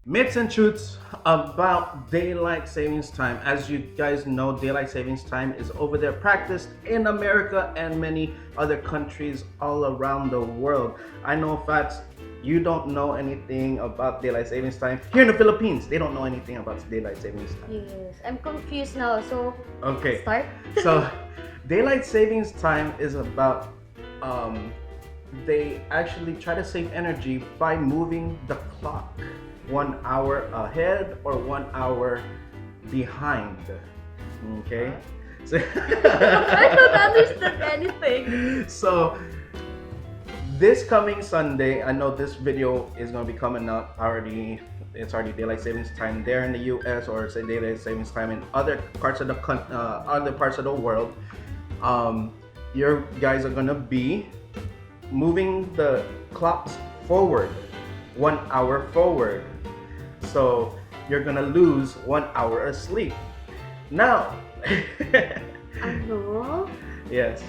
Myths and truths about daylight savings time. As you guys know, daylight savings time is over there practiced in America and many other countries all around the world. I know facts. You don't know anything about daylight savings time. Here in the Philippines, they don't know anything about daylight savings time. Yes, I'm confused now. So, Okay, start. so daylight savings time is about um, they actually try to save energy by moving the clock 1 hour ahead or 1 hour behind. Okay, so I don't understand anything. so this coming Sunday, I know this video is gonna be coming out already. It's already daylight savings time there in the U.S. or say daylight savings time in other parts of the other parts of the world. Um, your guys are gonna be moving the clocks forward 1 hour forward, so you're gonna lose 1 hour of sleep now. Ano? Yes.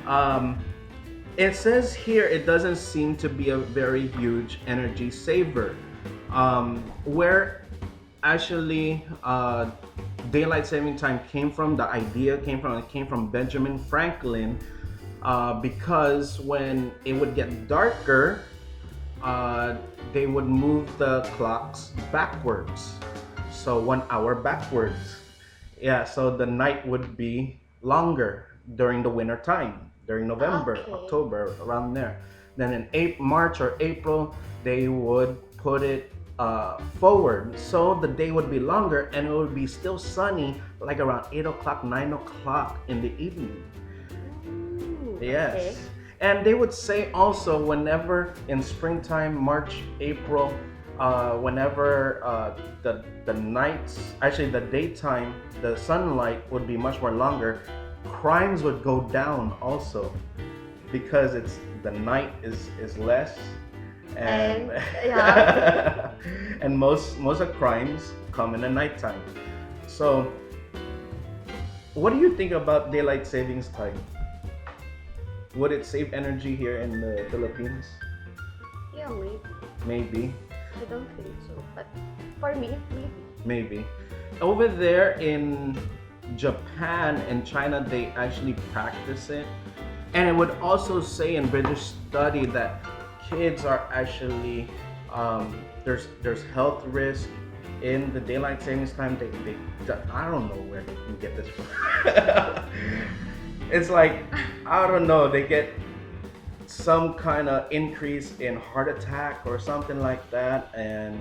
um, it says here it doesn't seem to be a very huge energy saver, where actually daylight saving time came from. The idea came from Benjamin Franklin, because when it would get darker, they would move the clocks backwards, so 1 hour backwards. Yeah, so the night would be longer during the winter time, during November, Okay. October, around there. Then in March or April, they would put it forward, so the day would be longer and it would be still sunny, like around 8 o'clock, 9 o'clock in the evening. Yes. Okay. And they would say also, whenever in springtime, March, April, whenever the nights, actually the daytime, the sunlight would be much more longer, crimes would go down also, because it's the night is less, and And, yeah. and most of crimes come in the nighttime. So, what do you think about daylight savings time? Would it save energy here in the Philippines? Yeah, maybe. Maybe, I don't think so. But for me, maybe. maybe. Over there in Japan and China, they actually practice it. And it would also say in British study that kids are actually, there's health risk in the daylight savings time. They I don't know where they can get this from. It's like, I don't know, they get some kind of increase in heart attack or something like that, and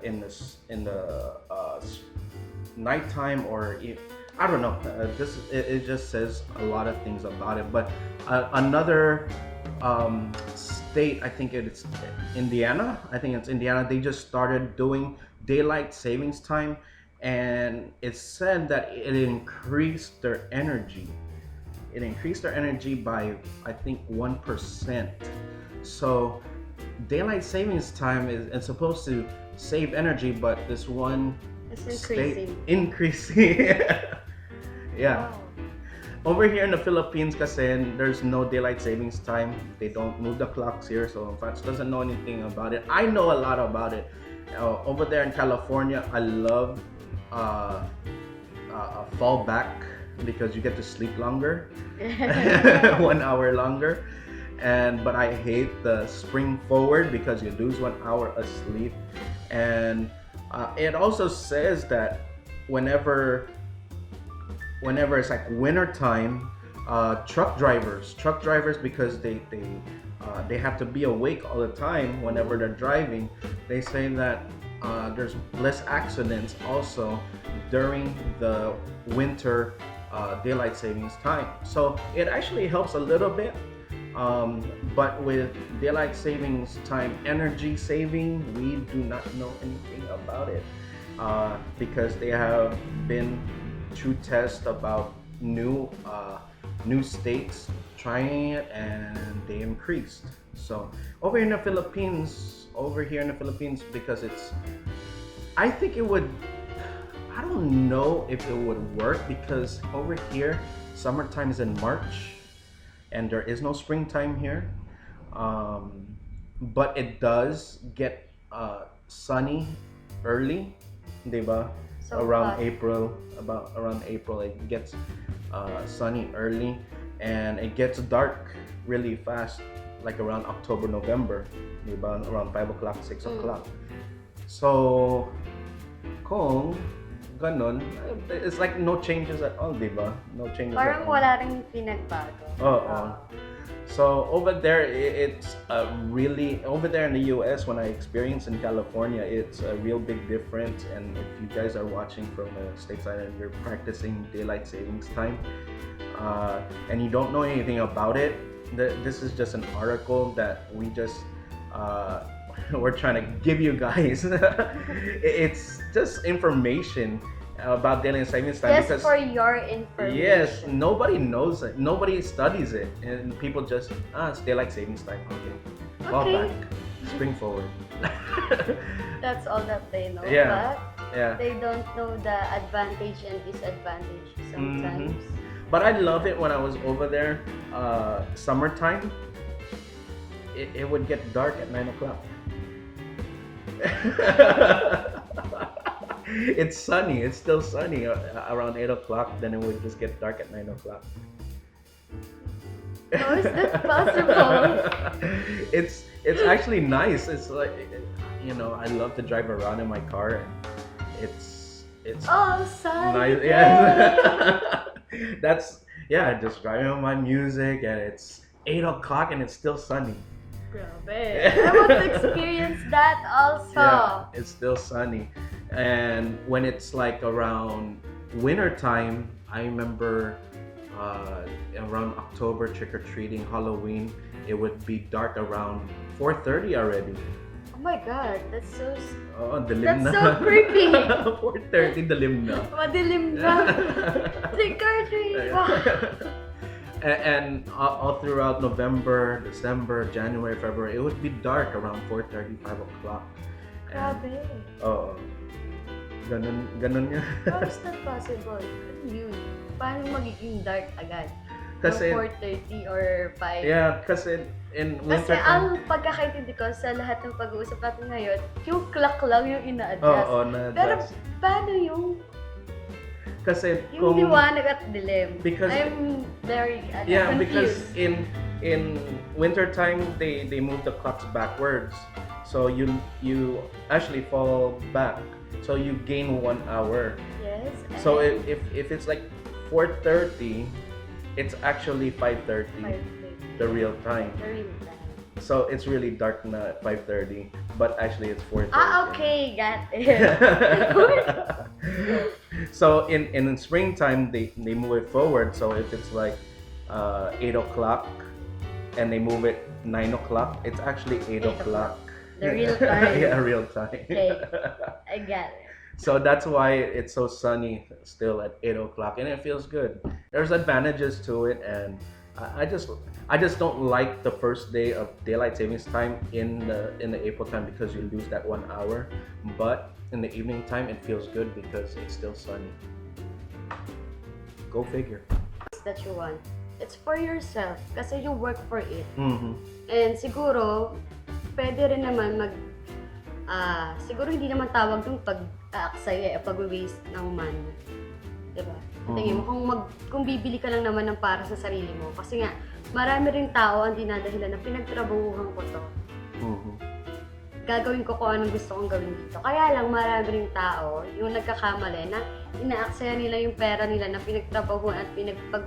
in the nighttime, or I don't know. It just says a lot of things about it. But another state, I think it's Indiana. I think it's Indiana. They just started doing daylight savings time, and it said that it increased their energy. It increased their energy by, I think, 1%. So daylight savings time is supposed to save energy, but this one It's state increasing. increasing. Yeah. Wow. Over here in the Philippines, kasi there's no daylight savings time. They don't move the clocks here, so Fats doesn't know anything about it. I know a lot about it. Over there in California, I love fall back, because you get to sleep longer, 1 hour longer. But I hate the spring forward, because you lose 1 hour of sleep. And it also says that whenever it's like winter time, truck drivers, because they have to be awake all the time whenever they're driving. They say that there's less accidents also during the winter daylight savings time. So it actually helps a little bit. But with daylight savings time energy saving, we do not know anything about it, because they have been through tests about new states trying it, and they increased. So over here in the Philippines, because I think it would. I don't know if it would work, because over here summertime is in March, and there is no springtime here. But it does get sunny early, diba? So Around hot. April, around April, it gets sunny early, and it gets dark really fast, like around October, November, diba? Around 5 o'clock, 6 o'clock. So, kung ganon, it's like no changes at all, diba? No changes Parang at all. wala ring pinagbago. Oo. So over there, it's really over there in the U.S. When I experienced in California, it's a real big difference. And if you guys are watching from the stateside and you're practicing daylight savings time, and you don't know anything about it, this is just an article that we just we're trying to give you guys. It's just information about daylight savings time Just for your information. yes, nobody knows it. Nobody studies it, and people just it's daylight savings time. Okay, fall Okay. back, spring forward. That's all that they know. Yeah. But Yeah, they don't know the advantage and disadvantage sometimes. but I love it when I was over there. Summertime, it would get dark at 9 o'clock. It's sunny. It's still sunny around 8 o'clock. Then it would just get dark at 9 o'clock. How is that possible? It's actually nice. It's like I love to drive around in my car, and it's Oh, sunny. nice. day. Yeah, just driving on my music, and it's 8 o'clock and it's still sunny. Grabe. I want to experience that also. Yeah, it's still sunny. And when it's like around winter time, I remember around October, trick-or-treating, Halloween, it would be dark around 4:30 already. Oh my god, that's so Oh, dilim That's na. so creepy. 4:30, dilim na. madilim na. Trick or treat. And all throughout November, December, January, February, it would be dark around 4:30, 5 o'clock. Grabe. Oo. Ganun yun. How is that possible? Ano yun? Paano magiging dark agad? Kasi, 4:30 or 5? yeah, kasi in Kasi winter ang pagkakaintindi ko sa lahat ng pag-uusap natin ngayon, yung clock lang yung ina-adjust. Oo, Pero na-adjust. paano yung Kung liwanag at dilim? Because- I'm very yeah, confused. because in winter time they move the clocks backwards, so you actually fall back, so you gain 1 hour. Yes. So and if it's like 4:30, it's actually 5:30, 5:30. the real time. The real time. So it's really dark na at 5:30, but actually it's 4:30. Okay, got it. So in springtime they move it forward. So if it's like 8 o'clock and they move it 9 o'clock, it's actually 8 o'clock. The real time. Yeah, real time. Okay. I got it. So that's why it's so sunny still at 8 o'clock, and it feels good. There's advantages to it, and I just don't like the first day of daylight savings time in the April time, because you lose that 1 hour. But in the evening time, it feels good because it's still sunny. Go figure. That you want. It's for yourself kasi you work for it. Mm-hmm. And siguro, pwede rin naman siguro hindi naman tawag yung pag-aaksaya, pag-waste ng money. Diba? Tingin mo, kung bibili ka lang naman ng para sa sarili mo. Kasi nga, marami rin tao ang dinadahilan na pinagtrabahuhan ko to. Mm-hmm. Gagawin ko kung anong gusto kong gawin dito. Kaya lang, marami rin tao yung nagkakamali na inaaksaya nila yung pera nila na pinagtrabahuhan at pinagpag